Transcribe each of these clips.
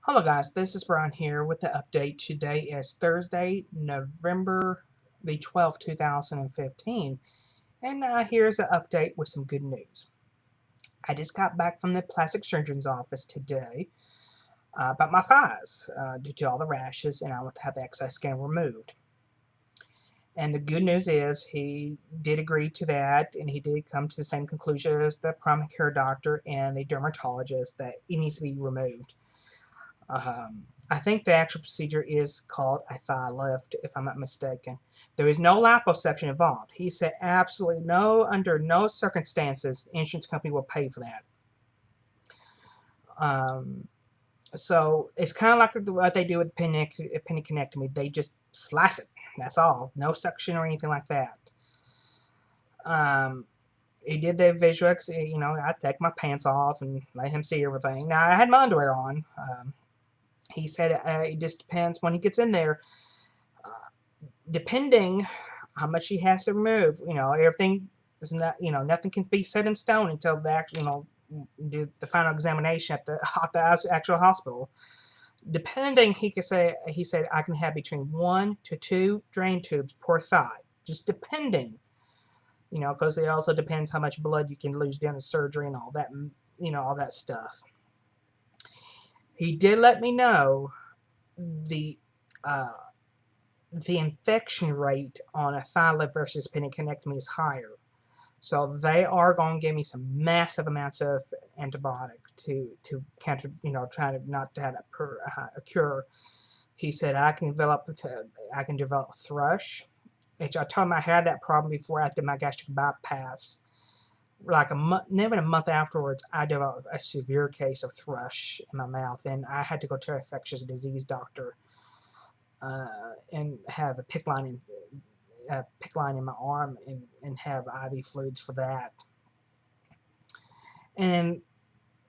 Hello guys, this is Brian here with the update. Today is Thursday, November the 12th, 2015, and here's an update with some good news. I just got back from the plastic surgeon's office today about my thighs due to all the rashes, and I want to have the excess skin removed. And the good news is he did agree to that, and he did come to the same conclusion as the primary care doctor and the dermatologist that it needs to be removed. I think the actual procedure is called a thigh lift, if I'm not mistaken. There is no liposuction involved. He said absolutely no, under no circumstances, the insurance company will pay for that. Um, so it's kind of like what they do with penniconectomy. They just slice it. That's all. No suction or anything like that. Um, he did the visual. I take my pants off and let him see everything. Now I had my underwear on. He said it just depends when he gets in there. Uh, Depending how much he has to remove, everything is not, nothing can be set in stone until the actual, do the final examination at the actual hospital. Depending, he said I can have between 1 to 2 drain tubes per thigh, just depending, because it also depends how much blood you can lose during the surgery and all that, all that stuff. He did let me know the uh, the infection rate on a thigh lift versus penniconectomy is higher. So they are going to give me some massive amounts of antibiotic to counter, try to not to have that occur. He said I can develop thrush, which I told him I had that problem before after my gastric bypass. Like never a month afterwards, I developed a severe case of thrush in my mouth, and I had to go to an infectious disease doctor and have a pick line in my arm and have IV fluids for that. And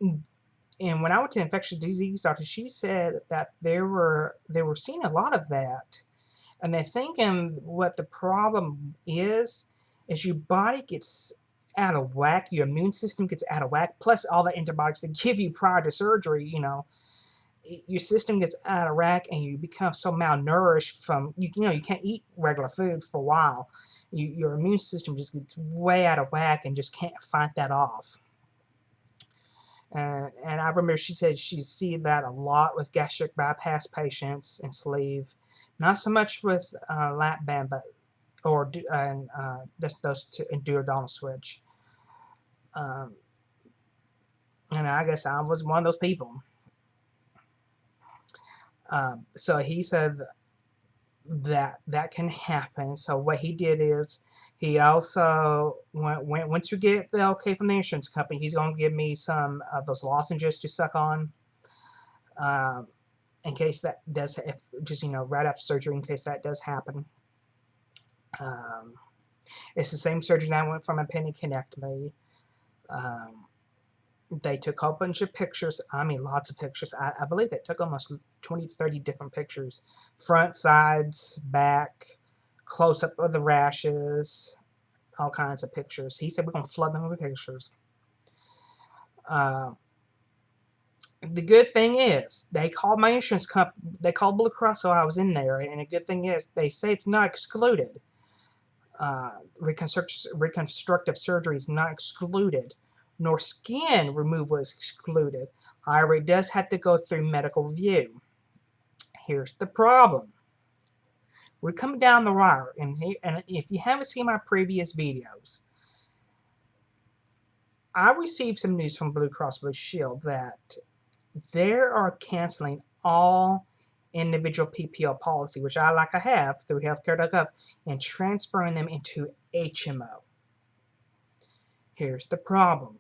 and when I went to infectious disease doctor, she said that they were seeing a lot of that, and they're thinking what the problem is your body gets out of whack, your immune system gets out of whack, plus all the antibiotics they give you prior to surgery, your system gets out of whack and you become so malnourished from you can't eat regular food for a while. Your immune system just gets way out of whack and just can't fight that off. And I remember she said she's seen that a lot with gastric bypass patients and sleeve, not so much with lap band, but or and just those two and duodenal switch. Um, and I guess I was one of those people. So he said that can happen. So what he did is he also once you get the okay from the insurance company, he's going to give me some of those lozenges to suck on, um, in case that does if just right after surgery in case that does happen. Um, it's the same surgery I went from a penniconectomy. Um, they took a bunch of pictures. I mean, lots of pictures. I believe it took almost 20, 30 different pictures. Front, sides, back, close up of the rashes, all kinds of pictures. He said we're going to flood them with pictures. Uh, the good thing is they called my insurance company. They called Blue Cross, so I was in there. And the good thing is they say it's not excluded. Reconstructive surgery is not excluded, nor skin removal is excluded. However, it does have to go through medical review. Here's the problem. We're coming down the wire, and if you haven't seen my previous videos, I received some news from Blue Cross Blue Shield that they are canceling all individual PPO policy, which I have through healthcare.gov, and transferring them into HMO. Here's the problem.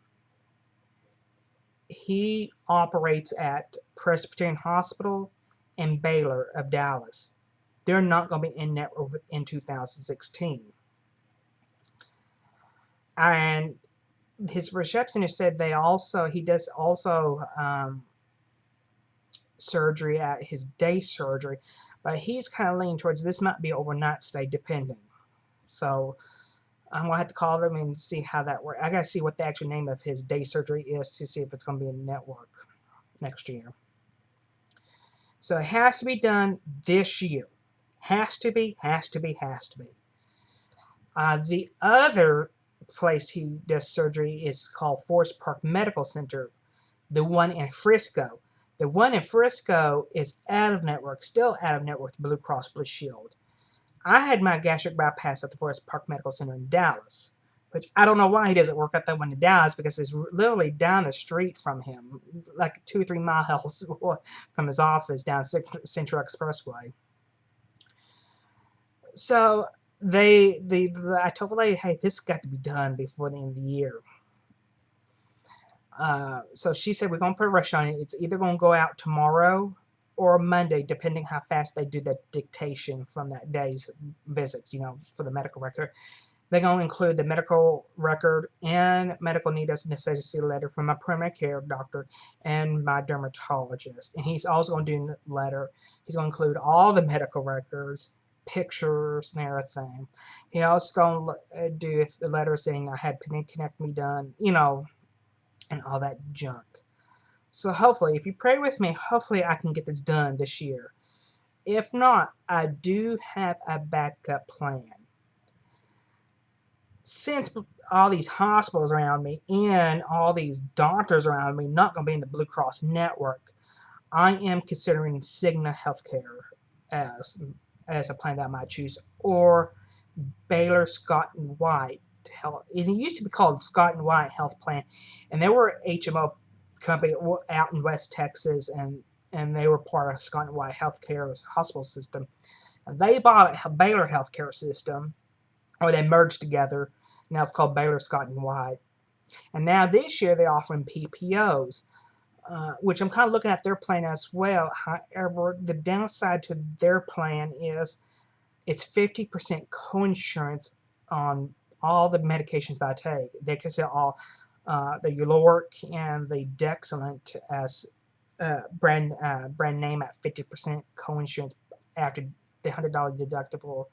He operates at Presbyterian Hospital and Baylor of Dallas. They're not going to be in network in 2016. And his receptionist said he does also surgery at his day surgery, but he's kind of leaning towards this might be overnight stay dependent. So I'm gonna have to call them and see how that works. I gotta see what the actual name of his day surgery is to see if it's gonna be in network next year. So it has to be done this year. Has to be, has to be, has to be. The other place he does surgery is called Forest Park Medical Center, the one in Frisco. The one in Frisco is out of network, still out of network with Blue Cross Blue Shield. I had my gastric bypass at the Forest Park Medical Center in Dallas, which I don't know why he doesn't work at that one in Dallas because it's literally down the street from him, like 2 or 3 miles from his office down Central Expressway. So I told the lady, hey, this got to be done before the end of the year. So she said, we're going to put a rush on it. It's either going to go out tomorrow or Monday, depending how fast they do the dictation from that day's visits, for the medical record. They're going to include the medical record and medical necessity letter from my primary care doctor and my dermatologist. And he's also going to do a letter. He's going to include all the medical records, pictures, and everything. He also going to do a letter saying I had penectomy done, and all that junk. So hopefully, if you pray with me, hopefully I can get this done this year. If not, I do have a backup plan. Since all these hospitals around me and all these doctors around me not going to be in the Blue Cross network, I am considering Cigna Healthcare as a plan that I might choose, or Baylor Scott and White Health. It used to be called Scott and White Health Plan, and they were HMO company out in West Texas, and they were part of Scott and White Healthcare hospital system. They bought a Baylor Healthcare system, or they merged together. Now it's called Baylor Scott and White. And now this year they're offering PPOs, which I'm kind of looking at their plan as well. However, the downside to their plan is it's 50% coinsurance on all the medications that I take. They consider all the Uloric and the Dexilent as brand name at 50% coinsurance after the $100 deductible.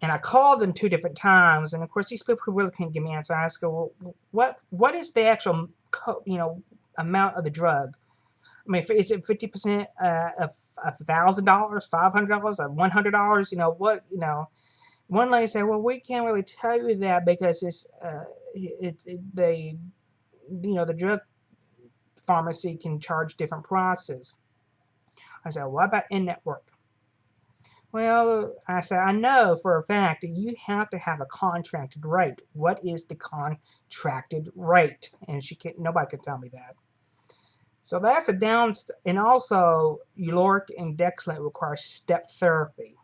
And I called them 2 different times, and of course these people really couldn't give me an answer. I asked them, well, what is the actual amount of the drug? I mean, is it 50% of $1,000, $500, $100? What? One lady said, well, we can't really tell you that because the drug pharmacy can charge different prices. I said, what about in-network? Well, I said, I know for a fact that you have to have a contracted rate. What is the contracted rate? And nobody could tell me that. So that's a and also Uloric and Dexilent require step therapy,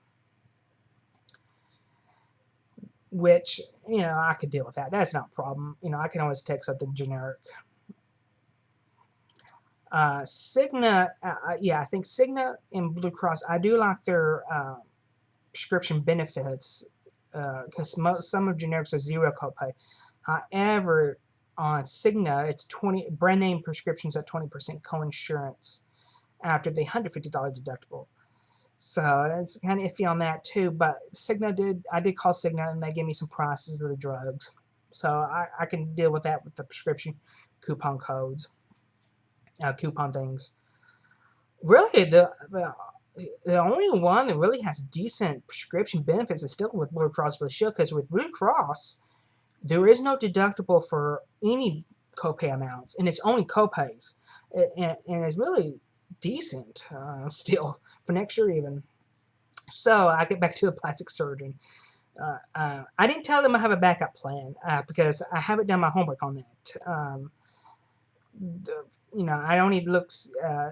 which, I could deal with that. That's not a problem. I can always take something generic. Cigna, I think Cigna and Blue Cross, I do like their prescription benefits because some of generics are zero copay. However, on Cigna, it's 20 brand name prescriptions at 20% coinsurance after the $150 deductible. So it's kind of iffy on that too. But I did call Cigna and they gave me some prices of the drugs, so I can deal with that with the prescription coupon codes, coupon things. Really, the only one that really has decent prescription benefits is still with Blue Cross Blue Shield, because with Blue Cross, there is no deductible for any copay amounts, and it's only copays, and it's really decent still for next year even. So I get back to the plastic surgeon. I didn't tell them I have a backup plan because I haven't done my homework on that. I don't need looks.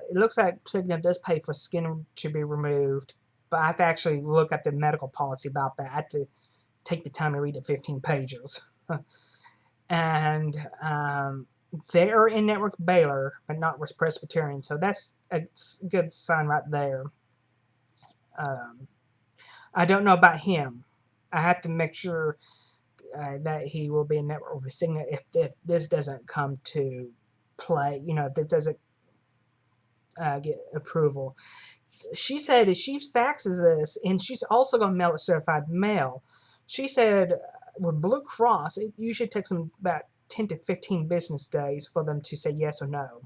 It looks like Cigna does pay for skin to be removed, but I have to actually look at the medical policy about that. I have to take the time to read the 15 pages. And they're in network Baylor, but not with Presbyterian, so that's a good sign right there. I don't know about him. I have to make sure that he will be in network with Cigna if this doesn't come to play. If it doesn't get approval. She said if she faxes this, and she's also going to mail it certified mail. She said with Blue Cross, it usually takes them about 10 to 15 business days for them to say yes or no.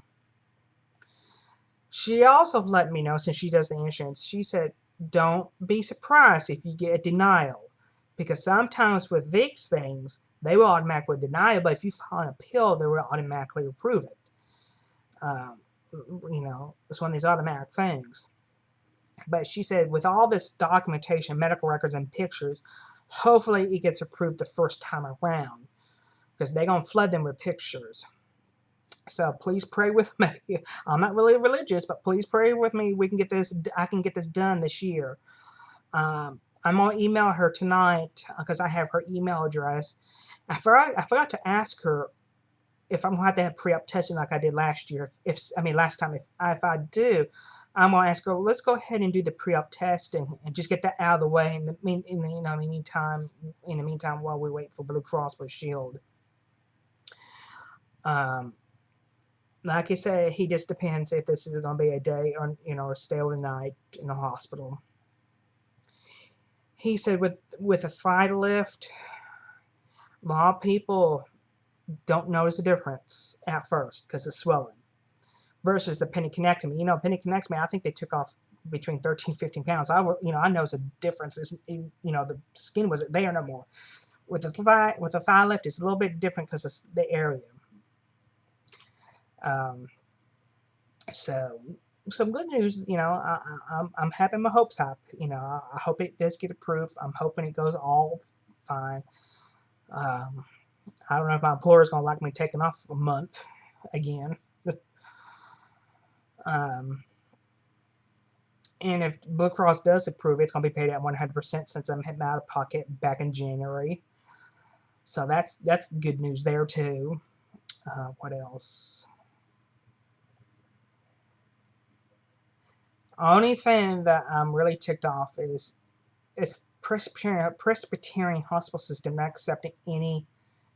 She also let me know, since she does the insurance, she said, don't be surprised if you get a denial. Because sometimes with these things, they will automatically deny it, but if you file an appeal, they will automatically approve it. Um, it's one of these automatic things. But she said, with all this documentation, medical records, and pictures, hopefully it gets approved the first time around. Because they're going to flood them with pictures. So please pray with me. I'm not really religious, but please pray with me. We can get this. I can get this done this year. I'm gonna email her tonight because I have her email address. I forgot to ask her if I'm gonna have to have pre-op testing like I did last year. Last time. If I do, I'm gonna ask her. Let's go ahead and do the pre-op testing and just get that out of the way. Meantime, while we wait for Blue Cross Blue Shield. Like I said, he just depends if this is going to be a day or stay overnight in the hospital. He said with a thigh lift, a lot of people don't notice a difference at first because it's swelling versus the penniconectomy. Penniconectomy, I think they took off between 13 and 15 pounds. I noticed a difference. The skin wasn't there no more. With the thigh lift, it's a little bit different because it's the area. So some good news, I'm having my hopes up. I hope it does get approved. I'm hoping it goes all fine. I don't know if my employer is going to like me taking off a month again. And if Blue Cross does approve it, it's going to be paid at 100% since I'm out of pocket back in January. So that's good news there too. What else? Only thing that I'm really ticked off is Presbyterian hospital system not accepting any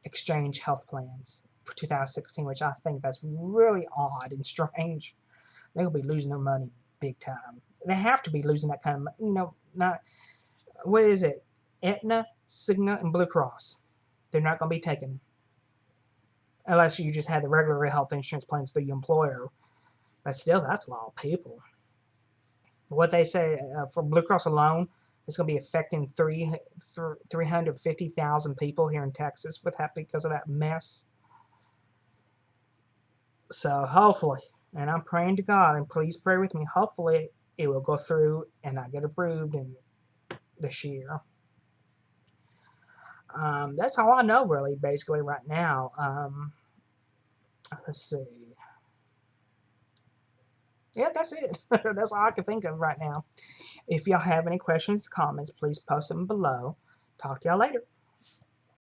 exchange health plans for 2016, which I think that's really odd and strange. They will be losing their money big time. They have to be losing that kind of, what is it? Aetna, Cigna, and Blue Cross. They're not going to be taken. Unless you just had the regular health insurance plans through your employer. But still, that's a lot of people. What they say for Blue Cross alone, it's going to be affecting 350,000 people here in Texas with that because of that mess. So hopefully, and I'm praying to God, and please pray with me, hopefully it will go through and I get approved in this year. That's all I know really, basically right now. Let's see. Yeah, that's it. That's all I can think of right now. If y'all have any questions, comments, please post them below. Talk to y'all later.